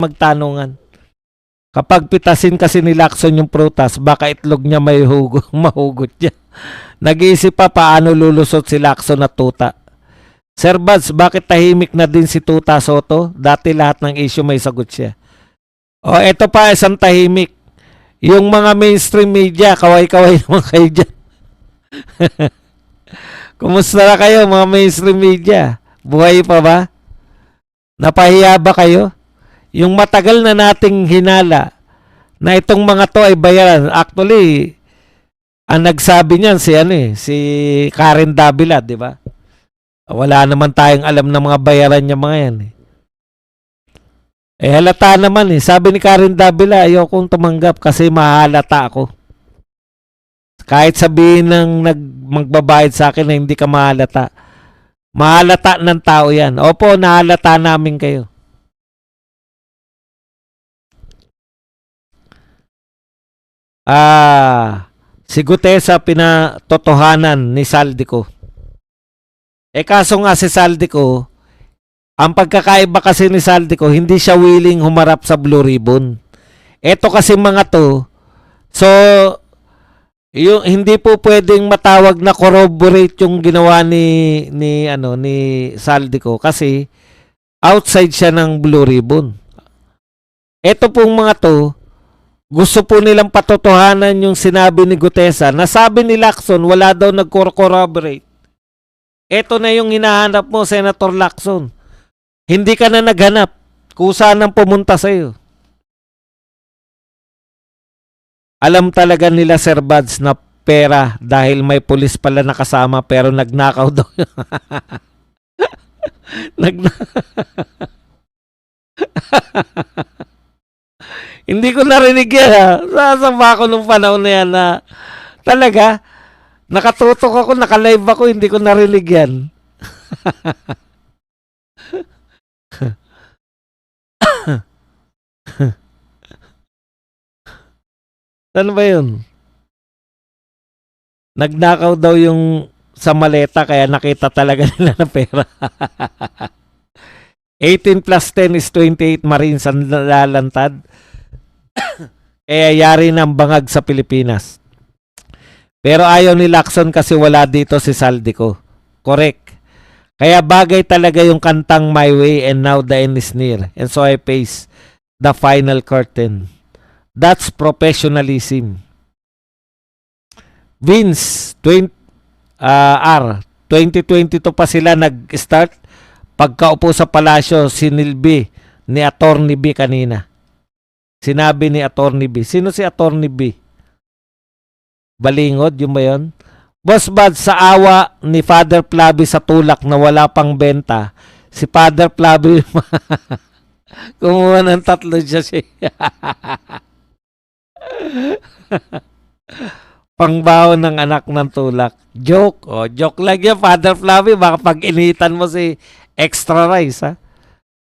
magtanungan. Kapag pitasin kasi ni Lacson yung prutas, baka itlog niya may mahugot niya. Nag-iisip pa paano lulusot si Lacson at Tuta. Sir Buds, bakit tahimik na din si Tuta Soto? Dati lahat ng issue may sagot siya. O, eto pa isang tahimik. Yung mga mainstream media, kaway-kaway naman kayo dyan. Kumusta na kayo mga mainstream media? Buhay pa ba? Napahiya ba kayo? Yung matagal na nating hinala na itong mga to ay bayaran. Actually, ang nagsabi niyan si Karen Davila, di ba? Wala naman tayong alam ng mga bayaran niya mga yan. Halata naman eh. Sabi ni Karen Davila, ayokong tumanggap kasi mahalata ako. Kahit sabihin ng magbabayad sa akin na hindi ka mahalata. Mahalata ng tao yan. Opo, nahalata namin kayo. Si Gutesa pinatotohanan ni Saldico. Kaso nga si Saldico, ang pagkakaiba kasi ni Saldico, hindi siya willing humarap sa Blue Ribbon. Ito kasi mga to, so hindi po pwedeng matawag na corroborate yung ginawa ni Saldico kasi outside siya ng Blue Ribbon. Ito pong mga to, gusto po nilang patotohanan yung sinabi ni Gutesa. Nasabi ni Lacson, wala daw nag-corroborate. Ito na yung hinahanap mo, Senator Lacson. Hindi ka na naghanap. Kusa nang pumunta sa'yo. Alam talaga nila, Sir Buds, na pera dahil may pulis pala nakasama pero nagnakaw daw. Hindi ko narinig yan ha. Sasama ako nung panahon na yan na talaga, nakatutok ako, nakalive ako, hindi ko narinig yan. Ano ba yun? Nagnakaw daw yung sa maleta kaya nakita talaga nila na pera. 18 plus 10 is 28 Marines ang nalalantad. Yari ng bangag sa Pilipinas. Pero ayaw ni Lacson kasi wala dito si Saldico. Correct. Kaya bagay talaga yung kantang My Way and Now the End is Near. And so I face the final curtain. That's professionalism. Vince, 2022 pa sila nag-start. Pagkaupo sa palasyo, sinilbi ni Attorney B kanina. Sinabi ni Attorney B. Sino si Attorney B? Balingod, yun ba yun? Boss Bad, sa awa ni Father Flavi sa tulak na wala pang benta, si Father Flavi kumuha ng 3 siya. Pangbaho ng anak ng tulak. Joke. Joke lang yan, Father Flavi. Baka pag initan mo si extra rice, ha?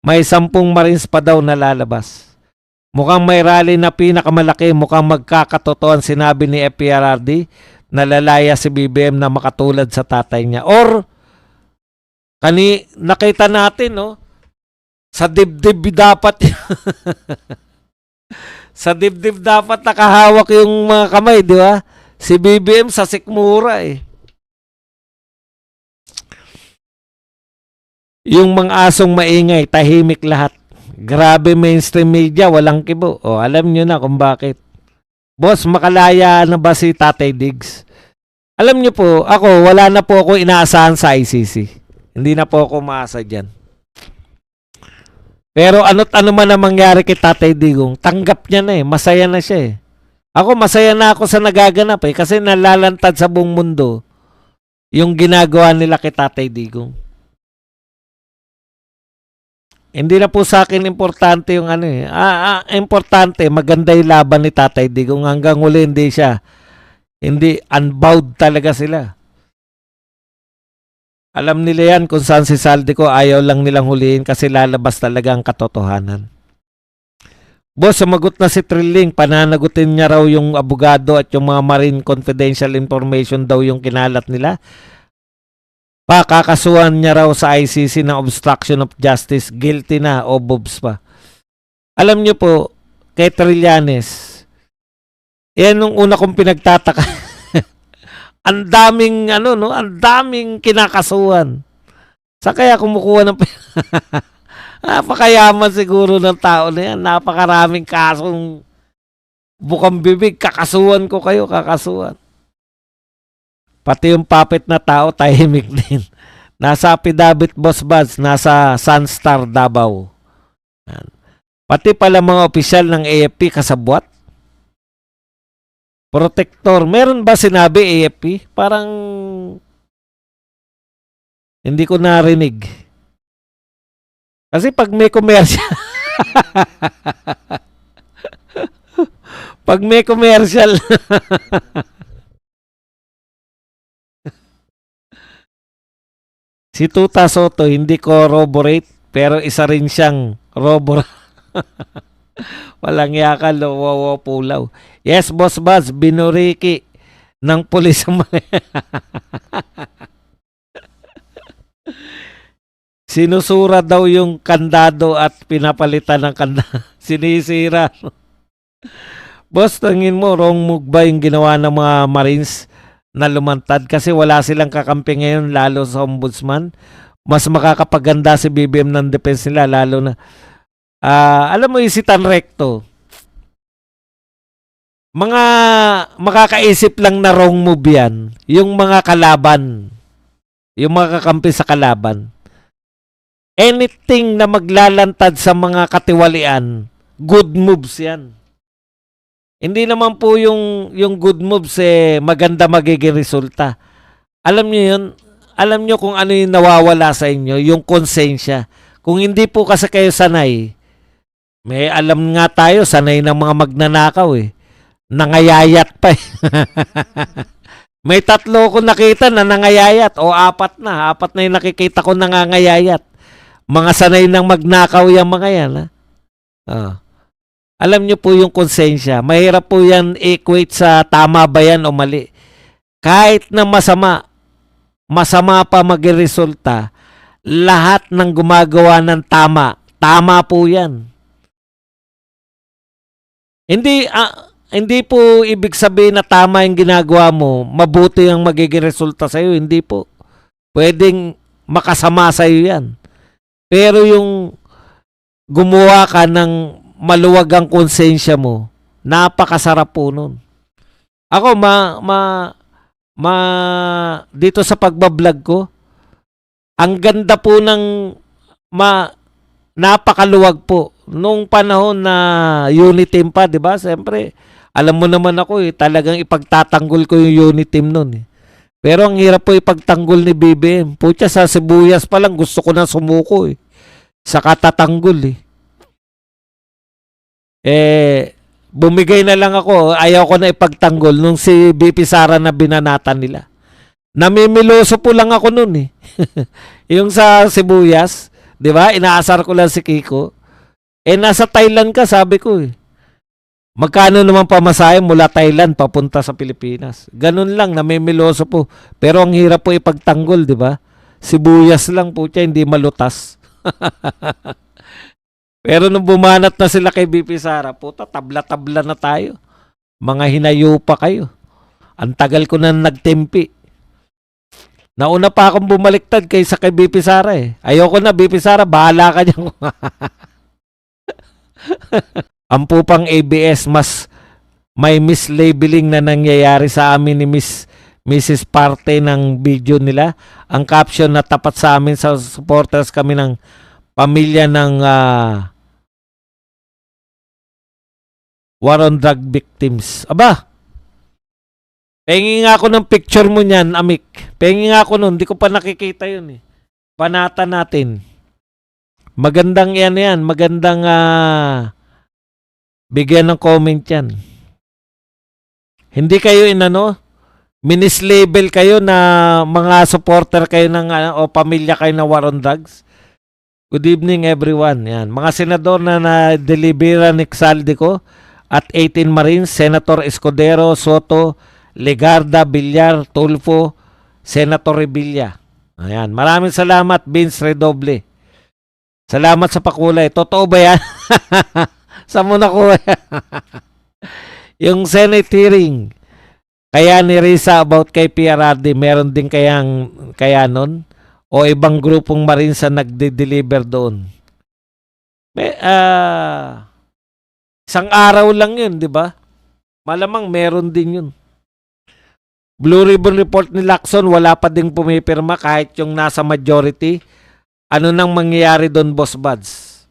May 10 Marines pa daw na lalabas. Mukhang may rally na pinakamalaki, mukhang magkakatotoan sinabi ni FPRRD na lalaya si BBM na makatulad sa tatay niya. Or, nakita natin, no? Sa dibdib dapat, sa dibdib dapat nakahawak yung mga kamay, di ba? Si BBM sa sikmura, eh. Yung mga asong maingay, tahimik lahat. Grabe mainstream media, walang kibo. Alam nyo na kung bakit. Boss, makalaya na ba si Tatay Diggs? Alam nyo po, wala na po ako inaasahan sa ICC. Hindi na po ako maasa dyan. Pero ano't ano man ang mangyari kay Tatay Digong, tanggap niya na eh. Masaya na siya eh. Masaya na ako sa nagaganap eh. Kasi nalalantad sa buong mundo yung ginagawa nila kay Tatay Digong. Hindi na po sa akin importante yung importante, maganda yung laban ni Tatay Digong. Hanggang huli hindi unbowed talaga sila. Alam nila yan kung saan si Saldico, ayaw lang nilang huliin kasi lalabas talaga ang katotohanan. Boss, sumagot na si Trilling, pananagutin niya raw yung abogado at yung mga marine confidential information daw yung kinalat nila. Kakasuhan niya raw sa ICC ng obstruction of justice, guilty na o bobs pa. Alam niyo po, kay Trillanes, yan nung una kong pinagtataka. Ang daming ano no, ang daming kinakasuhan. Sa kaya kumukuha ng napakayaman siguro ng tao na yan. Napakaraming kasong bukang bibig. Kakasuhan ko kayo, kakasuhan. Pati yung puppet na tao, tahimik din. Nasa Pidabit Boss Buds, nasa Sunstar Davao. Yan. Pati pala mga opisyal ng AFP kasabwat. Protector. Meron ba sinabi AFP? Parang hindi ko narinig. Kasi pag may commercial, pag may commercial, si Tuta Soto hindi corroborate pero isa rin siyang robor. Walang yakal, wawa pulaw. Yes, Boss Buzz, binuriki ng pulis ang sinusura daw yung kandado at pinapalitan ng kandado. Sinisira. Boss, tingin mo, wrong move ba yung ginawa ng mga Marines na lumantad? Kasi wala silang kakampi ngayon, lalo sa ombudsman. Mas makakapaganda si BBM ng defense nila, lalo na alam mo yung si Tan Recto, mga makakaisip lang na wrong move yan, yung mga kalaban, yung mga kakampi sa kalaban. Anything na maglalantad sa mga katiwalian, good moves yan. Hindi naman po yung good moves maganda magiging resulta. Alam niyo yun? Alam niyo kung ano yung nawawala sa inyo, yung konsensya. Kung hindi po kasi kayo sanay, may alam nga tayo, sanay ng mga magnanakaw Nangayayat pa May 3 ko nakita na nangayayat o 4 na. 4 na yung nakikita ko nangangayayat. Mga sanay ng magnakaw yung mga yan. Alam nyo po yung konsensya. Mahirap po yan equate sa tama ba yan o mali. Kahit na masama pa magresulta, lahat ng gumagawa ng tama po yan. Hindi po ibig sabihin na tama yung ginagawa mo, mabuti ang magiging resulta sa'yo. Hindi po. Pwedeng makasama sa'yo yan. Pero yung gumawa ka ng maluwag ang konsensya mo, napakasarap po nun. Ako, dito sa pagbablog ko, ang ganda po ng napakaluwag po. Nung panahon na unit team pa, di ba? Siyempre, alam mo naman ako talagang ipagtatanggol ko yung unit team nun Pero ang hirap po ipagtanggol ni BBM. Pucha, sa sibuyas pa lang gusto ko na sumuko sa katatanggol bumigay na lang ako. Ayaw ko na ipagtanggol nung si BP Sara na binanatan nila. Namimiloso po lang ako nun yung sa sibuyas, di ba? Inaasar ko lang si Kiko. Nasa Thailand ka, sabi ko Magkano naman pamasahe mula Thailand papunta sa Pilipinas? Ganun lang, namimiloso po. Pero ang hirap po ipagtanggol, di ba? Sibuyas lang po siya, hindi malutas. Pero nung bumanat na sila kay BP Sara, puta, tabla-tabla na tayo. Mga hinayo pa kayo. Ang tagal ko na nagtempi. Nauna pa akong bumaliktad kaysa kay BP Sara Ayoko na, BP Sara, bahala ka dyan. Ang pupang ABS, mas may mislabeling na nangyayari sa amin ni Mrs. Parte ng video nila. Ang caption na tapat sa amin sa supporters kami ng pamilya ng war on drug victims. Aba, pengi nga ako ng picture mo niyan, Amik. Pengi nga ako nun, di ko pa nakikita yun Panata natin. Magandang yan. Magandang bigyan ng comment yan. Hindi kayo minislabel kayo na mga supporter kayo ng o pamilya kayo na war on drugs. Good evening everyone. Yan. Mga senador na na-delibera ni Saldico at 18 Marines, Senator Escudero, Soto, Legarda, Villar, Tulfo, Senator Revilla. Ayan. Maraming salamat, Vince Redoble. Salamat sa pakulay. Totoo ba yan? Saan mo nakuha? Yung Senate hearing, kaya ni Risa about kay PRRD, meron din kaya nun? O ibang grupong Marines ang nagde-deliver doon? Isang araw lang yun, di ba? Malamang meron din yun. Blue Ribbon Report ni Lacson, wala pa ding pumipirma kahit yung nasa majority. Ano nang mangyayari doon, Boss Buds?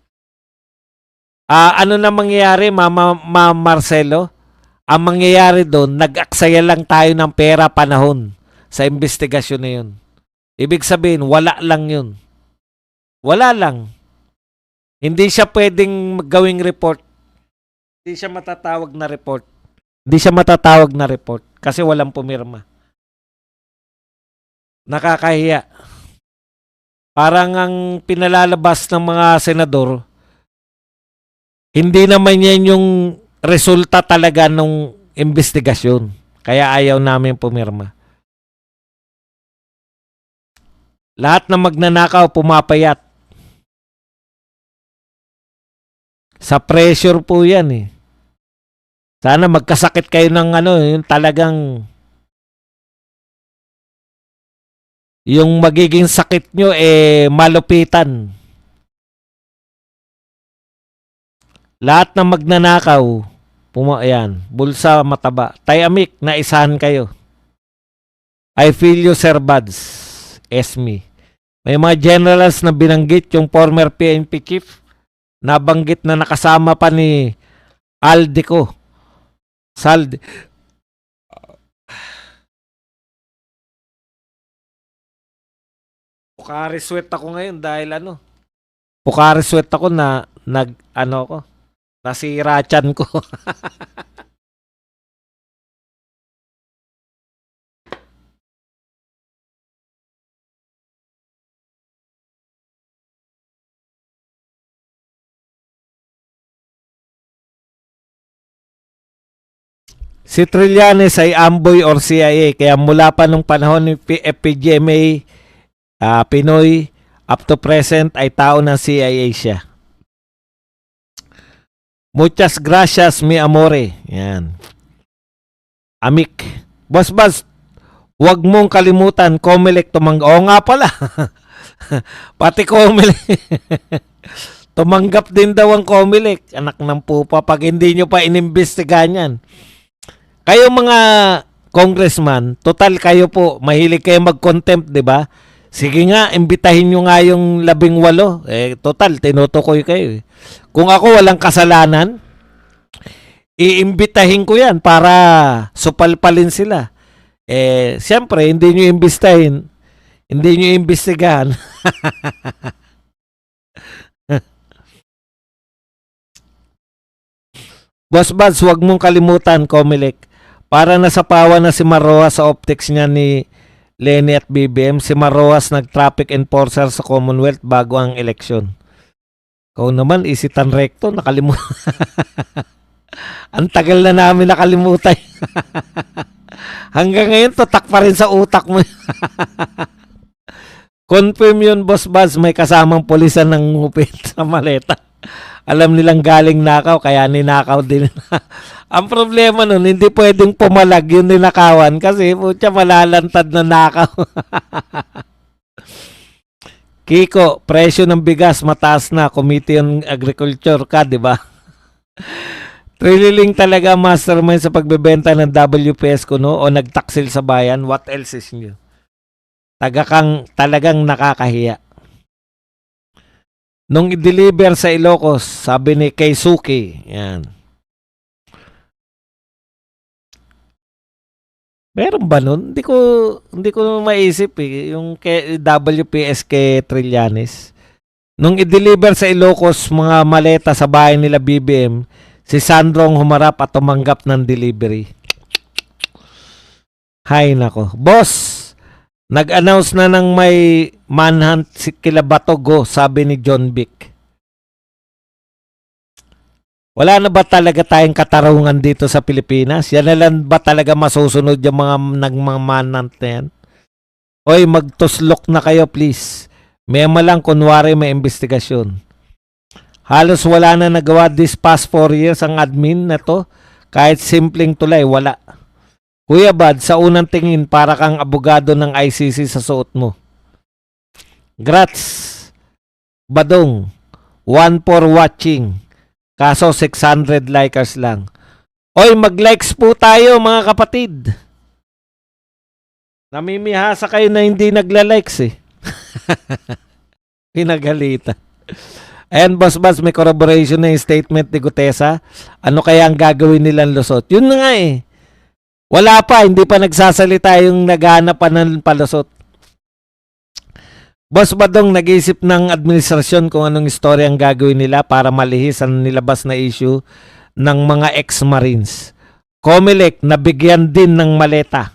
Ano nang mangyayari, Mama Marcelo? Ang mangyayari doon, nag-aksaya lang tayo ng pera panahon sa investigasyon na yun. Ibig sabihin, wala lang yun. Wala lang. Hindi siya pwedeng gawing report. Hindi siya matatawag na report. Hindi siya matatawag na report kasi walang pumirma. Nakakahiya. Parang ang pinalalabas ng mga senador, hindi naman yan yung resulta talaga ng investigasyon. Kaya ayaw namin pumirma. Lahat na magnanakaw, pumapayat. Sa pressure po yan eh. Sana magkasakit kayo ng yung talagang yung magiging sakit nyo malupitan. Lahat ng magnanakaw, ayan, bulsa mataba. Tayamik, naisahan kayo. I feel you, Sir Buds. Esme. May mga generals na binanggit yung former PNP chief. Nabanggit na nakasama pa ni Aldico. Pukari sweat ako ngayon dahil Pukari sweat ako na nasira chan ko. Si Trillanes ay amboy or CIA kaya mula pa nung panahon ni FPGMA Pinoy up to present ay tao ng CIA siya. Muchas gracias mi amore. Yan. Amik. Boss, huwag mong kalimutan Comelec Oo nga pala. Pati Comelec. Tumanggap din daw ang Comelec. Anak ng pupa pag hindi nyo pa inimbestigahan yan. Kayo mga congressman, total kayo po, mahilig kayo mag-contempt, di ba? Sige nga, imbitahin nyo nga yung 18. Total, tinutukoy kayo. Kung ako walang kasalanan, iimbitahin ko yan para supalpalin sila. Siyempre, hindi nyo imbitahin, hindi nyo imbestigahan. Boss Buds, huwag mong kalimutan, Comelec. Para nasapawan na si Maroa sa optics niya ni Lenny at BBM, si Maroas nag-traffic enforcer sa Commonwealth bago ang eleksyon. Ikaw naman, isitan recto, nakalimutan. Ang tagal na namin nakalimutan. Hanggang ngayon, tutak pa rin sa utak mo. Confirm yun, Boss Buzz, may kasamang pulisan ng ngupit sa maleta. Alam nilang galing nakaw, kaya ninakaw din. Ang problema nun, hindi pwedeng pumalag yung ninakawan kasi putya malalantad na nakaw. Kiko, presyo ng bigas mataas na, Committee on Agriculture ka, di ba? Trililing talaga mastermind sa pagbebenta ng WPS kuno o nagtaksil sa bayan. What else is new? Talagang nakakahiya. Nung i-deliver sa Ilocos, sabi ni Keisuke, yan. Meron ba nun? Hindi ko maisip yung WPS kay Trillanes. Nung i-deliver sa Ilocos mga maleta sa bahay nila BBM, si Sandro ang humarap at tumanggap ng delivery. Hay nako. Boss, nag-announce na ng may manhunt si Kilabato Go, sabi ni John Vic. Wala na ba talaga tayong katarungan dito sa Pilipinas? Yan na lang ba talaga masusunod yung mga nagmamanhunt na yan? Oy, magtuslok na kayo please. Mema lang kunwari may investigasyon. Halos wala na nagawa this past 4 years ang admin na to. Kahit simpleng tulay, wala. Kuya Bad, sa unang tingin, para kang abogado ng ICC sa suot mo. Grats. Badong. 1 for watching. Kaso 600 likers lang. Oy, mag-likes po tayo mga kapatid. Namimihasa kayo na hindi nagla-likes eh. Pinagalitan. Ayan, Boss Bas, may corroboration na yung statement ni Gutesa. Ano kaya ang gagawin nilang lusot? Yun na nga eh. Wala pa, hindi pa nagsasalita yung naghahanap pa ng palusot. Boss Badong, nag-iisip ng administrasyon kung anong istorya ang gagawin nila para malihis ang nilabas na issue ng mga ex-marines. Comelec, nabigyan din ng maleta.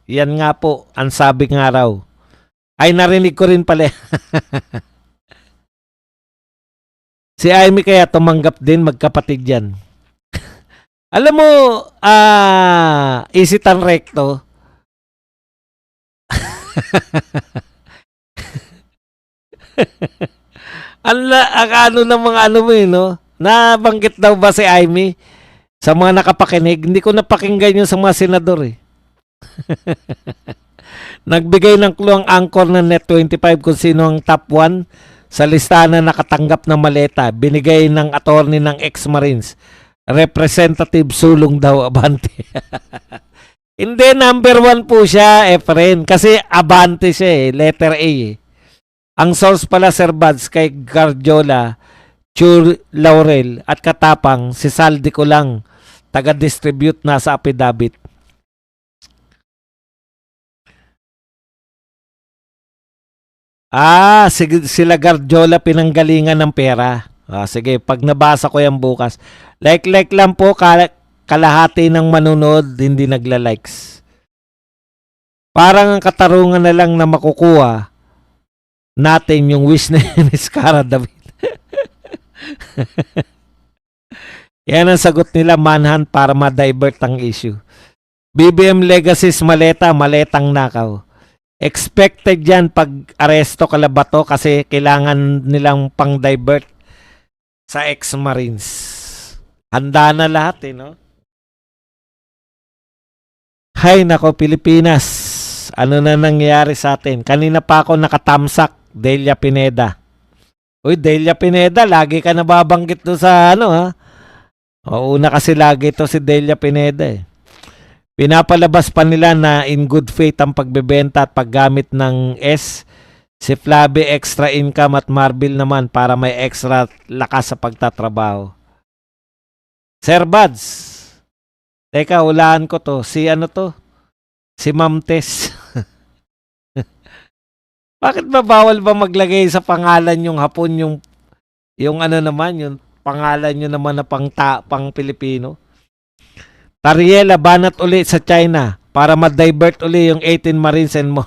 Yan nga po, ang sabi nga raw. Ay, narinig ko rin pala. Si Amy kaya tumanggap din, magkapatid yan. Alam mo, Isitan Recto, ang ano ng mga ano mo no? Nabanggit daw ba si Amy sa mga nakapakinig? Hindi ko napakinggan yun sa mga senador eh. Nagbigay ng clue ang anchor ng Net25 kung sino ang top 1 sa listahan na nakatanggap ng maleta. Binigay ng attorney ng ex-marines. Representative Sulong daw, Abante. Hindi, number 1 po siya, Efren. Kasi Abante siya eh, letter A eh. Ang source pala, Sir Buds, kay Garjola, Chur Laurel at Katapang, si Saldi ko lang, taga-distribute na sa affidavit. Sila Garjola pinanggalingan ng pera. Sige, pag nabasa ko yan bukas. Like lang po, kalahati ng manunod, hindi nagla-likes. Parang ang katarungan na lang na makukuha natin yung wish na ni Scara David. Yan ang sagot nila, manhunt para ma-divert ang issue. BBM Legacies maleta, maletang nakaw. Expected yan pag aresto kalabato kasi kailangan nilang pang-divert sa ex-marines. Handa na lahat eh, no? Hay nako, Pilipinas. Ano na nangyayari sa atin? Kanina pa ako nakatamsak, Delia Pineda. Uy, Delia Pineda, lagi ka nababanggit doon sa ano ha? O, una kasi lagi to si Delia Pineda eh. Pinapalabas pa nila na in good faith ang pagbebenta at paggamit ng S. Si Flavi extra income at Marbil naman para may extra lakas sa pagtatrabaho. Sir Buds, teka, hulaan ko to. Si ano to? Si Ma'am Tess. Bakit ba bawal ba maglagay sa pangalan yung Hapon yung ano naman, yung pangalan nyo naman na pang Pilipino? Tariela, banat uli sa China para ma-divert uli yung 18 Marines mo.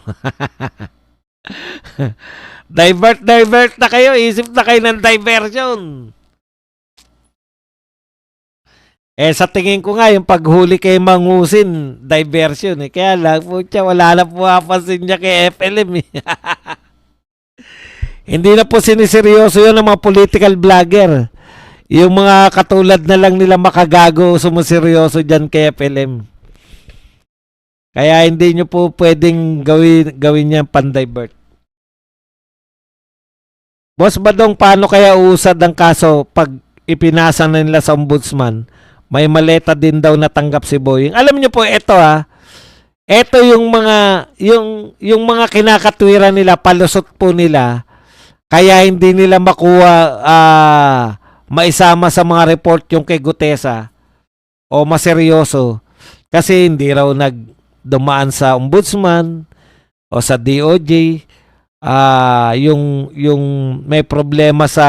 divert na kayo. Isip na kayo ng diversion. Sa tingin ko nga, yung paghuli kay Mangusin, diversion eh. Kaya lang, wala na po apansin niya kay FLM eh. Hindi na po siniseryoso yun ng mga political vlogger. Yung mga katulad na lang nila makagago, sumuseryoso dyan kay FLM. Kaya hindi nyo po pwedeng gawin yan pan-divert. Boss Badong, paano kaya uusad ang kaso pag ipinasa na nila sa ombudsman? May maleta din daw natanggap si Boying. Alam niyo po, ito ito yung mga kinakatwiran nila, palusot po nila, kaya hindi nila makuha, maisama sa mga report yung kay Gutesa o maseryoso kasi hindi raw nagdumaan sa ombudsman o sa DOJ. Yung may problema sa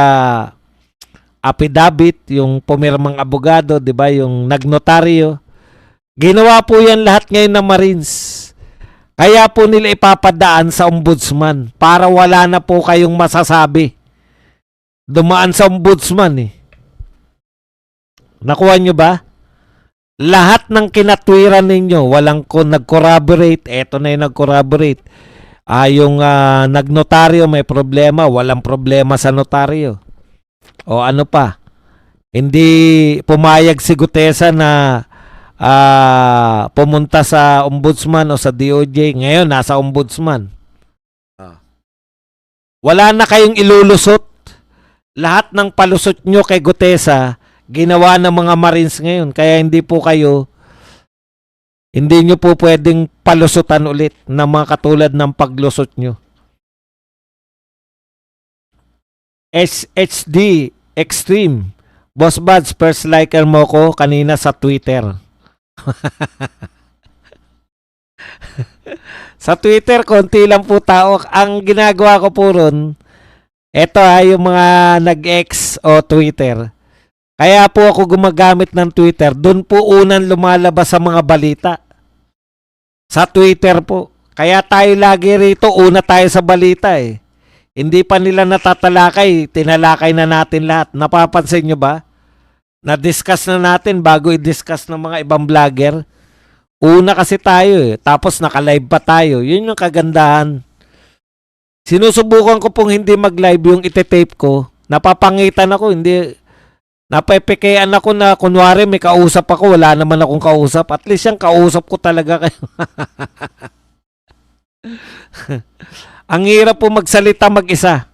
affidavit, yung pumirmang abogado, 'di ba, yung nagnotaryo. Ginawa po yan lahat ngayon ng Marines. Kaya po nila ipapadaan sa ombudsman para wala na po kayong masasabi. Dumaan sa ombudsman eh. Nakuha nyo ba? Lahat ng kinatwiran ninyo, walang nag-corroborate, eto na yung nag-corroborate. Yung nagnotaryo may problema, walang problema sa notaryo. O ano pa, hindi pumayag si Gutesa na pumunta sa ombudsman o sa DOJ. Ngayon, nasa ombudsman. Wala na kayong ilulusot. Lahat ng palusot nyo kay Gutesa, ginawa ng mga Marines ngayon. Kaya hindi nyo po pwedeng palusutan ulit ng mga katulad ng paglusot nyo. SHD Extreme. Boss Buds, first liker mo ko kanina sa Twitter. Sa Twitter, konti lang po tao. Ang ginagawa ko po ron, eto yung mga nag-X o Twitter. Kaya po ako gumagamit ng Twitter. Doon po unang lumalabas sa mga balita. Sa Twitter po. Kaya tayo lagi rito, una tayo sa balita eh. Hindi pa nila natatalakay, tinalakay na natin lahat. Napapansin nyo ba? Na-discuss na natin bago i-discuss ng mga ibang vlogger. Una kasi tayo eh. Tapos naka-live pa tayo. Yun yung kagandahan. Sinusubukan ko pong hindi mag-live yung ite-tape ko. Napapangitan ako. Hindi. Napapekean ako na kunwari may kausap ako. Wala naman akong kausap. At least yung kausap ko talaga kayo. Ang hirap po magsalita mag-isa.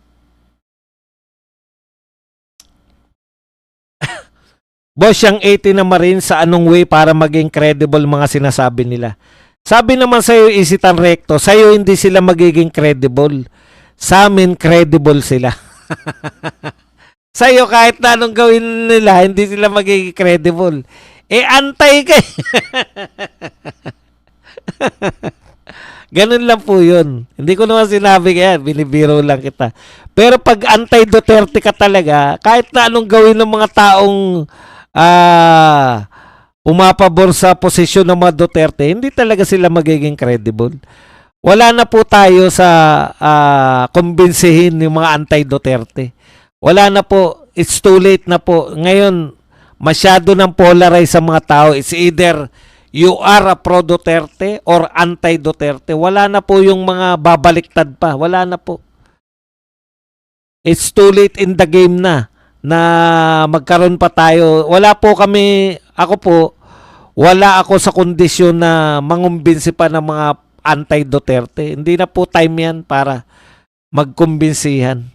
Boss, yung 80 na Marine sa anong way para maging credible mga sinasabi nila? Sabi naman sa'yo, Isitan Recto, sa'yo hindi sila magiging credible. Sa amin, credible sila. Sa'yo, kahit na anong gawin nila, hindi sila magiging credible. Eh, antay ka. Ganun lang po yun. Hindi ko naman sinabi kaya, binibiro lang kita. Pero pag anti-Duterte ka talaga, kahit na anong gawin ng mga taong pumapabor sa posisyon ng mga Duterte, hindi talaga sila magiging credible. Wala na po tayo sa kumbinsihin yung mga anti-Duterte. Wala na po. It's too late na po. Ngayon, masyado nang polarize sa mga tao. It's either you are a pro-Duterte or anti-Duterte. Wala na po yung mga babaliktad pa. Wala na po. It's too late in the game na magkaroon pa tayo. Wala po kami, wala ako sa kondisyon na mangumbinsi pa ng mga anti-Duterte. Hindi na po time yan para magkumbinsihan.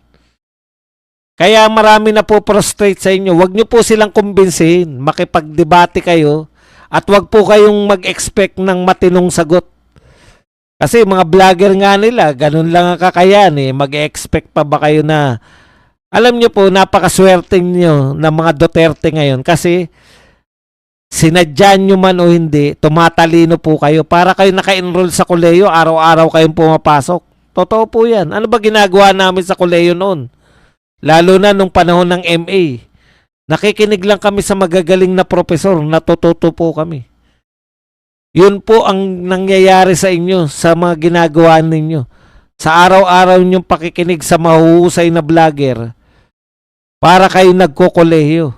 Kaya marami na po prostrate sa inyo. Huwag nyo po silang kumbinsihin. Makipagdebate kayo at huwag po kayong mag-expect ng matinong sagot. Kasi mga vlogger nga nila, ganun lang ang kakayan eh. Mag-expect pa ba kayo na alam nyo po, napakaswerte nyo ng mga Duterte ngayon kasi sinadya nyo man o hindi, tumatalino po kayo. Para kayo naka-enroll sa koleyo, araw-araw kayong pumapasok. Totoo po yan. Ano ba ginagawa namin sa koleyo noon? Lalo na nung panahon ng MA. Nakikinig lang kami sa magagaling na profesor. Natututo po kami. Yun po ang nangyayari sa inyo sa mga ginagawa ninyo. Sa araw-araw ninyong pakikinig sa mahuhusay na vlogger, para kayo nagkokolehiyo.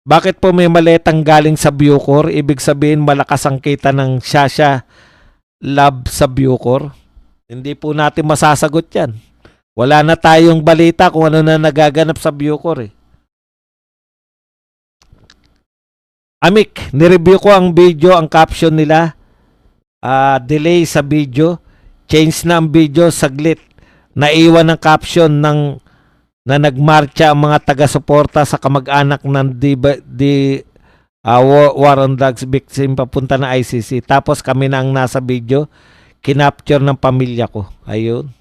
Bakit po may maletang galing sa Bucor? Ibig sabihin malakas ang kita ng Shasha Love sa Bucor? Hindi po natin masasagot yan. Wala na tayong balita kung ano na nagaganap sa Bucor eh. Amik, nireview ko ang video, ang caption nila. Delay sa video. Change na ang video, saglit. Naiwan ang caption na nagmarcha ang mga taga-suporta sa kamag-anak ng war on drugs victim papunta na ICC. Tapos kami na ang nasa video, kinapture ng pamilya ko. Ayun.